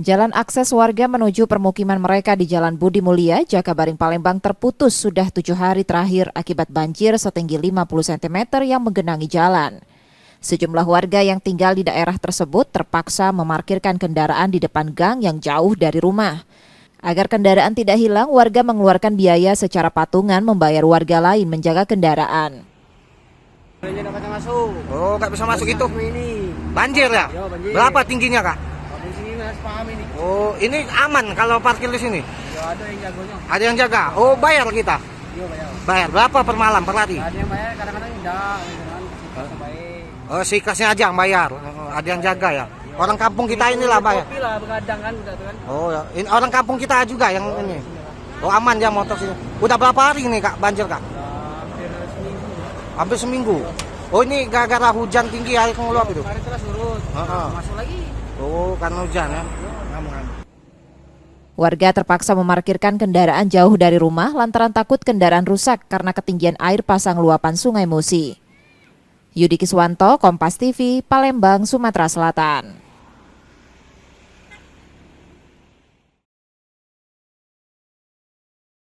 Jalan akses warga menuju permukiman mereka di Jalan Budi Mulia, Jakabaring, Palembang terputus sudah 7 hari terakhir akibat banjir setinggi 50 cm yang menggenangi jalan. Sejumlah warga yang tinggal di daerah tersebut terpaksa memarkirkan kendaraan di depan gang yang jauh dari rumah. Agar kendaraan tidak hilang, warga mengeluarkan biaya secara patungan membayar warga lain menjaga kendaraan. Oh, nggak bisa masuk itu. Ini. Banjir ya? Yo, banjir. Berapa tingginya, Kak? Di sini harus paham ini. Oh, ini aman kalau parkir di sini? Yo, ada yang jagonya. Ada yang jaga? Oh, bayar kita? Yo, bayar. Bayar berapa per malam, per hari? Ada yang bayar, kadang-kadang enggak. Kadang-kadang baik. Oh, si kasnya aja yang bayar. Oh, ada yang jaga ya? Orang kampung kita inilah bayar. Kopi lah, begadang kan, udah tuh kan. Oh, ya. Ini orang kampung kita juga yang ini. Oh, aman ya motor sini. Udah berapa hari nih, Kak, banjir, Kak? Hampir seminggu. Hampir seminggu. Oh, ini gara-gara hujan tinggi air ngeluap itu? Kemarin terus surut. Masuk lagi. Oh, karena hujan ya? Warga terpaksa memarkirkan kendaraan jauh dari rumah lantaran takut kendaraan rusak karena ketinggian air pasang luapan Sungai Musi. Yudi Kiswanto, Kompas TV, Palembang, Sumatera Selatan.